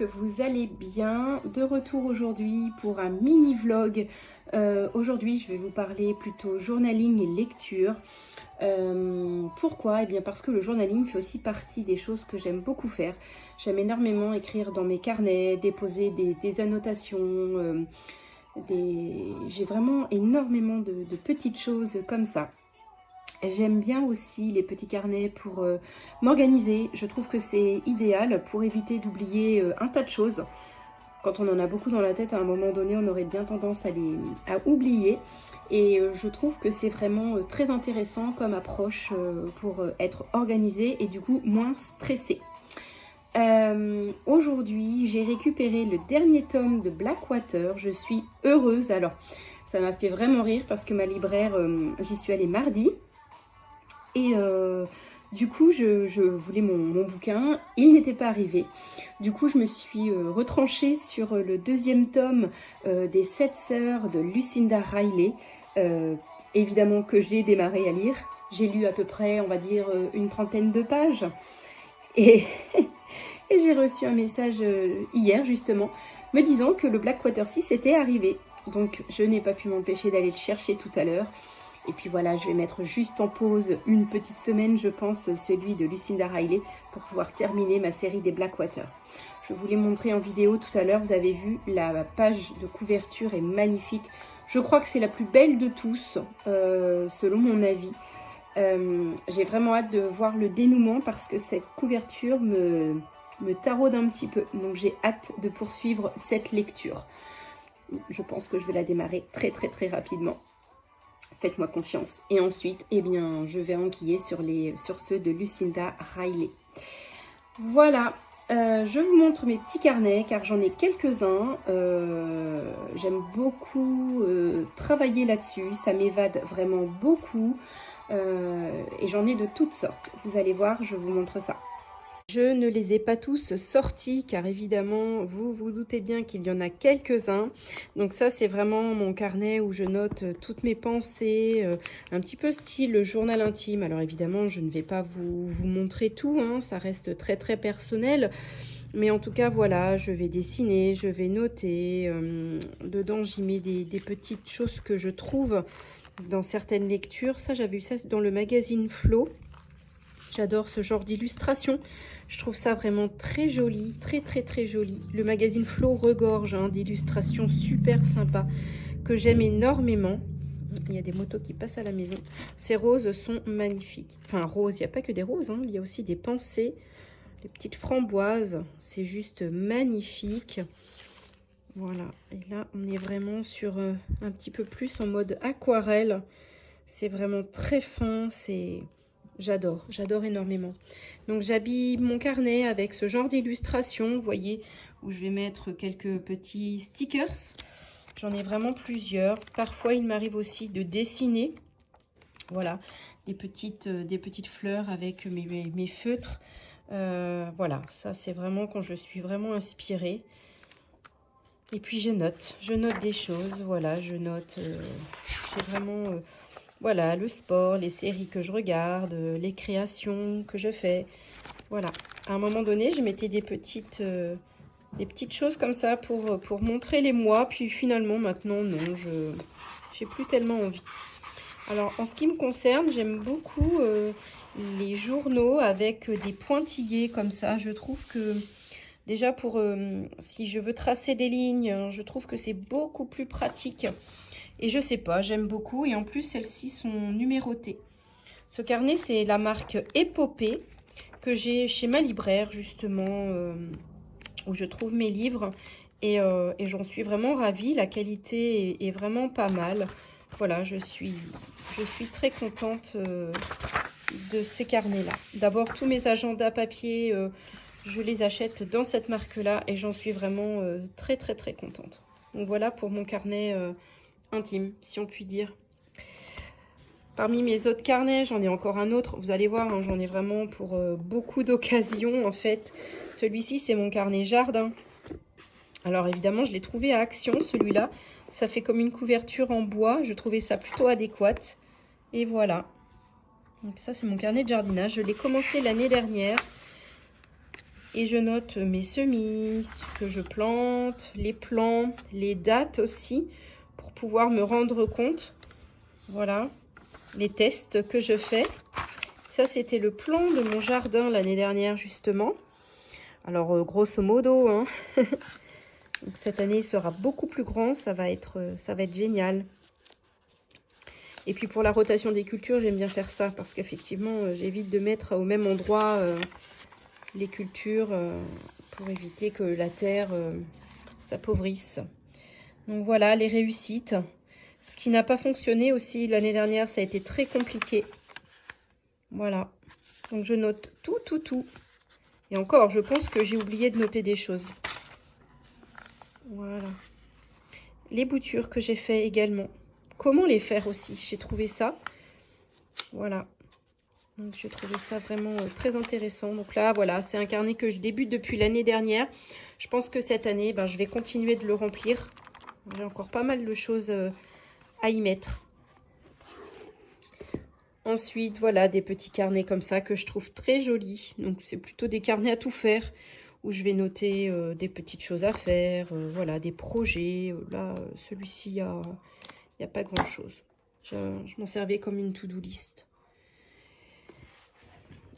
que vous allez bien. De retour aujourd'hui pour un mini vlog. Aujourd'hui je vais vous parler plutôt journaling et lecture. Pourquoi? Eh bien parce que le journaling fait aussi partie des choses que j'aime beaucoup faire. J'aime énormément écrire dans mes carnets, déposer des annotations. J'ai vraiment énormément de petites choses comme ça. J'aime bien aussi les petits carnets pour m'organiser. Je trouve que c'est idéal pour éviter d'oublier un tas de choses. Quand on en a beaucoup dans la tête, à un moment donné, on aurait bien tendance à oublier. Et je trouve que c'est vraiment très intéressant comme approche pour être organisé et du coup moins stressé. Aujourd'hui, j'ai récupéré le dernier tome de Blackwater. Je suis heureuse. Alors, ça m'a fait vraiment rire parce que ma libraire, j'y suis allée mardi. Et du coup, je voulais mon bouquin. Il n'était pas arrivé. Du coup, je me suis retranchée sur le deuxième tome des 7 sœurs de Lucinda Riley. Évidemment que j'ai démarré à lire. J'ai lu à peu près, on va dire, une trentaine de pages. Et, et j'ai reçu un message hier, justement, me disant que le Blackwater 6 était arrivé. Donc, je n'ai pas pu m'empêcher d'aller le chercher tout à l'heure. Et puis voilà, je vais mettre juste en pause une petite semaine, je pense, celui de Lucinda Riley, pour pouvoir terminer ma série des Blackwater. Je vous l'ai montré en vidéo tout à l'heure, vous avez vu, la page de couverture est magnifique. Je crois que c'est la plus belle de tous, selon mon avis. J'ai vraiment hâte de voir le dénouement parce que cette couverture me taraude un petit peu. Donc j'ai hâte de poursuivre cette lecture. Je pense que je vais la démarrer très rapidement. Faites-moi confiance. Et ensuite, eh bien, je vais enquiller sur ceux de Lucinda Riley. Voilà, je vous montre mes petits carnets car j'en ai quelques-uns. J'aime beaucoup travailler là-dessus. Ça m'évade vraiment beaucoup. Et j'en ai de toutes sortes. Vous allez voir, je vous montre ça. Je ne les ai pas tous sortis car évidemment vous vous doutez bien qu'il y en a quelques-uns. Donc ça c'est vraiment mon carnet où je note toutes mes pensées, un petit peu style journal intime. Alors évidemment je ne vais pas vous montrer tout, hein, ça reste très personnel. Mais en tout cas voilà, je vais dessiner, je vais noter. Dedans j'y mets des petites choses que je trouve dans certaines lectures. Ça j'avais vu ça dans le magazine Flo. J'adore ce genre d'illustration. Je trouve ça vraiment très joli, très joli. Le magazine Flo regorge d'illustrations super sympas que j'aime énormément. Il y a des motos qui passent à la maison. Ces roses sont magnifiques. Enfin, roses, il n'y a pas que des roses, hein. Il y a aussi des pensées, des petites framboises. C'est juste magnifique. Voilà. Et là, on est vraiment sur un petit peu plus en mode aquarelle. C'est vraiment très fin, j'adore énormément. Donc j'habille mon carnet avec ce genre d'illustration, vous voyez, où je vais mettre quelques petits stickers. J'en ai vraiment plusieurs. Parfois il m'arrive aussi de dessiner, voilà, des petites fleurs avec mes feutres. Voilà, ça c'est vraiment quand je suis vraiment inspirée. Et puis je note des choses, voilà, je note, j'ai vraiment... voilà, le sport, les séries que je regarde, les créations que je fais. Voilà. À un moment donné, je mettais des petites choses comme ça pour montrer les mois. Puis finalement, maintenant, non, j'ai plus tellement envie. Alors, en ce qui me concerne, j'aime beaucoup les journaux avec des pointillés comme ça. Je trouve que, déjà, si je veux tracer des lignes, je trouve que c'est beaucoup plus pratique. Et je sais pas, j'aime beaucoup. Et en plus, celles-ci sont numérotées. Ce carnet, c'est la marque Épopée que j'ai chez ma libraire, justement, où je trouve mes livres. Et j'en suis vraiment ravie. La qualité est vraiment pas mal. Voilà, je suis très contente de ces carnets-là. D'abord, tous mes agendas papier, je les achète dans cette marque-là. Et j'en suis vraiment très contente. Donc voilà pour mon carnet intime, si on peut dire. Parmi mes autres carnets, j'en ai encore un autre. Vous allez voir, hein, j'en ai vraiment pour beaucoup d'occasions, en fait. Celui-ci, c'est mon carnet jardin. Alors, évidemment, je l'ai trouvé à Action, celui-là. Ça fait comme une couverture en bois. Je trouvais ça plutôt adéquate. Et voilà. Donc ça, c'est mon carnet de jardinage. Je l'ai commencé l'année dernière. Et je note mes semis que je plante, les plants, les dates aussi, pour pouvoir me rendre compte. Voilà, les tests que je fais. Ça, c'était le plan de mon jardin l'année dernière, justement. Alors, grosso modo, hein. Donc, cette année, il sera beaucoup plus grand. Ça va être génial. Et puis, pour la rotation des cultures, j'aime bien faire ça. Parce qu'effectivement, j'évite de mettre au même endroit les cultures pour éviter que la terre s'appauvrisse. Donc, voilà, les réussites. Ce qui n'a pas fonctionné aussi l'année dernière, ça a été très compliqué. Voilà. Donc, je note tout, tout, tout. Et encore, je pense que j'ai oublié de noter des choses. Voilà. Les boutures que j'ai fait également. Comment les faire aussi? J'ai trouvé ça. Voilà. Donc, j'ai trouvé ça vraiment très intéressant. Donc là, voilà, c'est un carnet que je débute depuis l'année dernière. Je pense que cette année, ben, je vais continuer de le remplir. J'ai encore pas mal de choses à y mettre. Ensuite, voilà, des petits carnets comme ça que je trouve très jolis. Donc, c'est plutôt des carnets à tout faire où je vais noter des petites choses à faire, voilà, des projets. Là, celui-ci, il n'y a pas grand-chose. Je m'en servais comme une to-do list.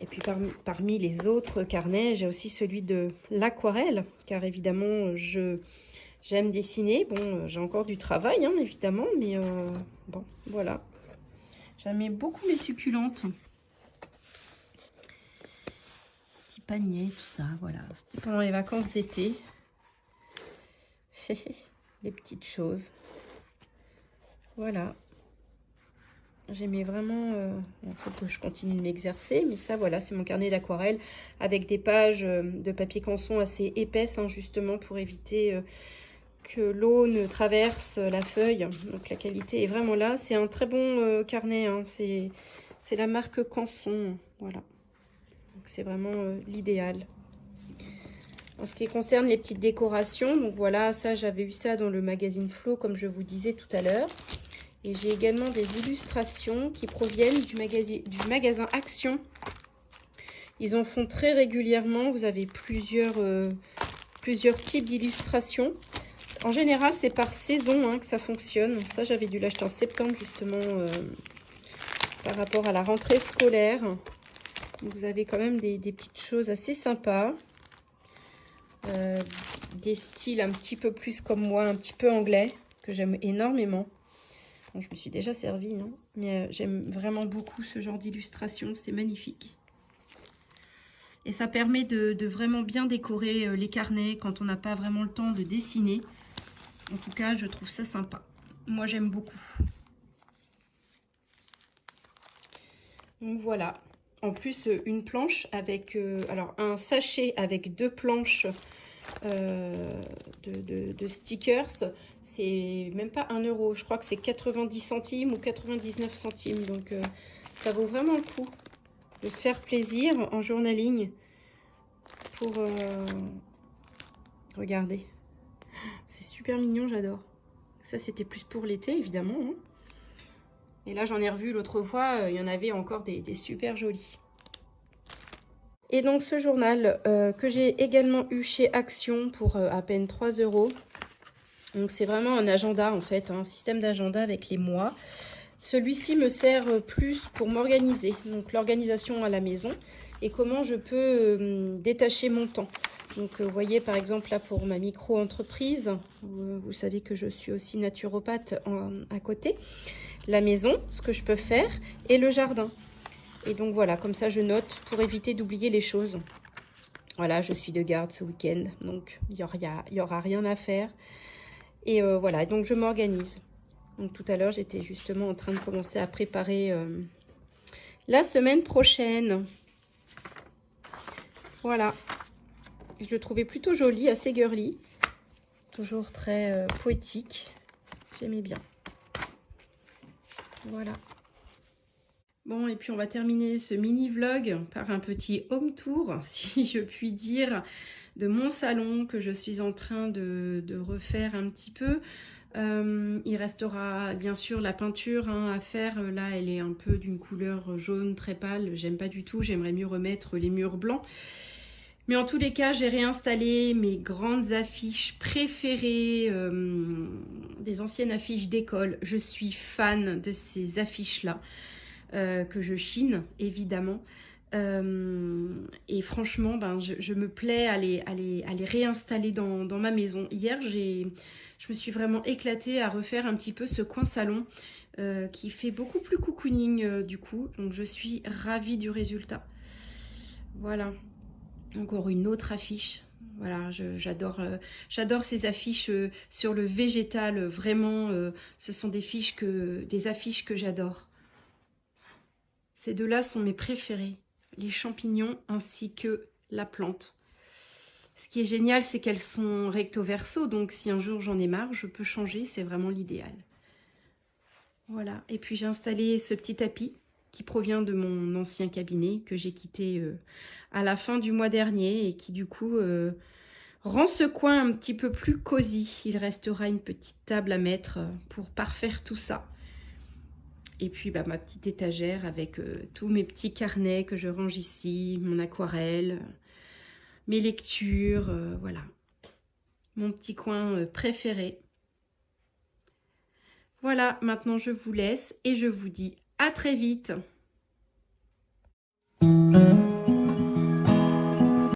Et puis, parmi les autres carnets, j'ai aussi celui de l'aquarelle, car évidemment, j'aime dessiner. Bon, j'ai encore du travail, hein, évidemment, mais bon, voilà. J'aimais beaucoup mes succulentes. Petit panier, tout ça, voilà. C'était pendant les vacances d'été. Les petites choses. Voilà. J'aimais vraiment... il faut que je continue de m'exercer. Mais ça, voilà, c'est mon carnet d'aquarelle avec des pages de papier canson assez épaisses, hein, justement, pour éviter que l'eau ne traverse la feuille. Donc, la qualité est vraiment là. C'est un très bon carnet, hein. C'est la marque Canson. Voilà. C'est vraiment l'idéal. En ce qui concerne les petites décorations, donc voilà, ça j'avais eu ça dans le magazine Flow, comme je vous disais tout à l'heure. Et j'ai également des illustrations qui proviennent du magasin Action. Ils en font très régulièrement. Vous avez plusieurs types d'illustrations. En général, c'est par saison, hein, que ça fonctionne. Ça, j'avais dû l'acheter en septembre, justement, par rapport à la rentrée scolaire. Vous avez quand même des petites choses assez sympas. Des styles un petit peu plus comme moi, un petit peu anglais, que j'aime énormément. Bon, je me suis déjà servie, hein, mais j'aime vraiment beaucoup ce genre d'illustration. C'est magnifique. Et ça permet de vraiment bien décorer les carnets quand on n'a pas vraiment le temps de dessiner. En tout cas, je trouve ça sympa. Moi, j'aime beaucoup. Donc voilà. En plus, une planche avec... alors, un sachet avec 2 planches de stickers. C'est même pas 1 euro. Je crois que c'est 90 centimes ou 99 centimes. Donc, ça vaut vraiment le coup de se faire plaisir en journaling pour... regardez. C'est super mignon, j'adore. Ça, c'était plus pour l'été, évidemment, hein. Et là, j'en ai revu l'autre fois, il y en avait encore des super jolis. Et donc, ce journal que j'ai également eu chez Action pour à peine 3 euros. Donc, c'est vraiment un agenda, en fait, un système d'agenda avec les mois. Celui-ci me sert plus pour m'organiser, donc l'organisation à la maison et comment je peux détacher mon temps. Donc, vous voyez, par exemple, là, pour ma micro-entreprise, vous savez que je suis aussi naturopathe à côté. La maison, ce que je peux faire, et le jardin. Et donc, voilà, comme ça, je note pour éviter d'oublier les choses. Voilà, je suis de garde ce week-end, donc il y aura rien à faire. Et voilà, donc je m'organise. Donc, tout à l'heure, j'étais justement en train de commencer à préparer la semaine prochaine. Voilà. Je le trouvais plutôt joli, assez girly. Toujours très poétique. J'aimais bien. Voilà. Bon, et puis on va terminer ce mini vlog par un petit home tour, si je puis dire, de mon salon que je suis en train de refaire un petit peu. Il restera bien sûr la peinture à faire. Là, elle est un peu d'une couleur jaune très pâle. J'aime pas du tout. J'aimerais mieux remettre les murs blancs. Mais en tous les cas, j'ai réinstallé mes grandes affiches préférées, des anciennes affiches d'école. Je suis fan de ces affiches-là, que je chine, évidemment. Et franchement, ben, je me plais à les réinstaller dans ma maison. Hier, je me suis vraiment éclatée à refaire un petit peu ce coin salon qui fait beaucoup plus cocooning du coup. Donc je suis ravie du résultat. Voilà. Encore une autre affiche. Voilà, j'adore ces affiches sur le végétal. Vraiment, ce sont des affiches que j'adore. Ces deux-là sont mes préférés. Les champignons ainsi que la plante. Ce qui est génial, c'est qu'elles sont recto verso. Donc si un jour j'en ai marre, je peux changer. C'est vraiment l'idéal. Voilà. Et puis j'ai installé ce petit tapis qui provient de mon ancien cabinet que j'ai quitté à la fin du mois dernier et qui du coup rend ce coin un petit peu plus cosy. Il restera une petite table à mettre pour parfaire tout ça. Et puis bah, ma petite étagère avec tous mes petits carnets que je range ici, mon aquarelle, mes lectures, voilà. Mon petit coin préféré. Voilà, maintenant je vous laisse et je vous dis à très vite.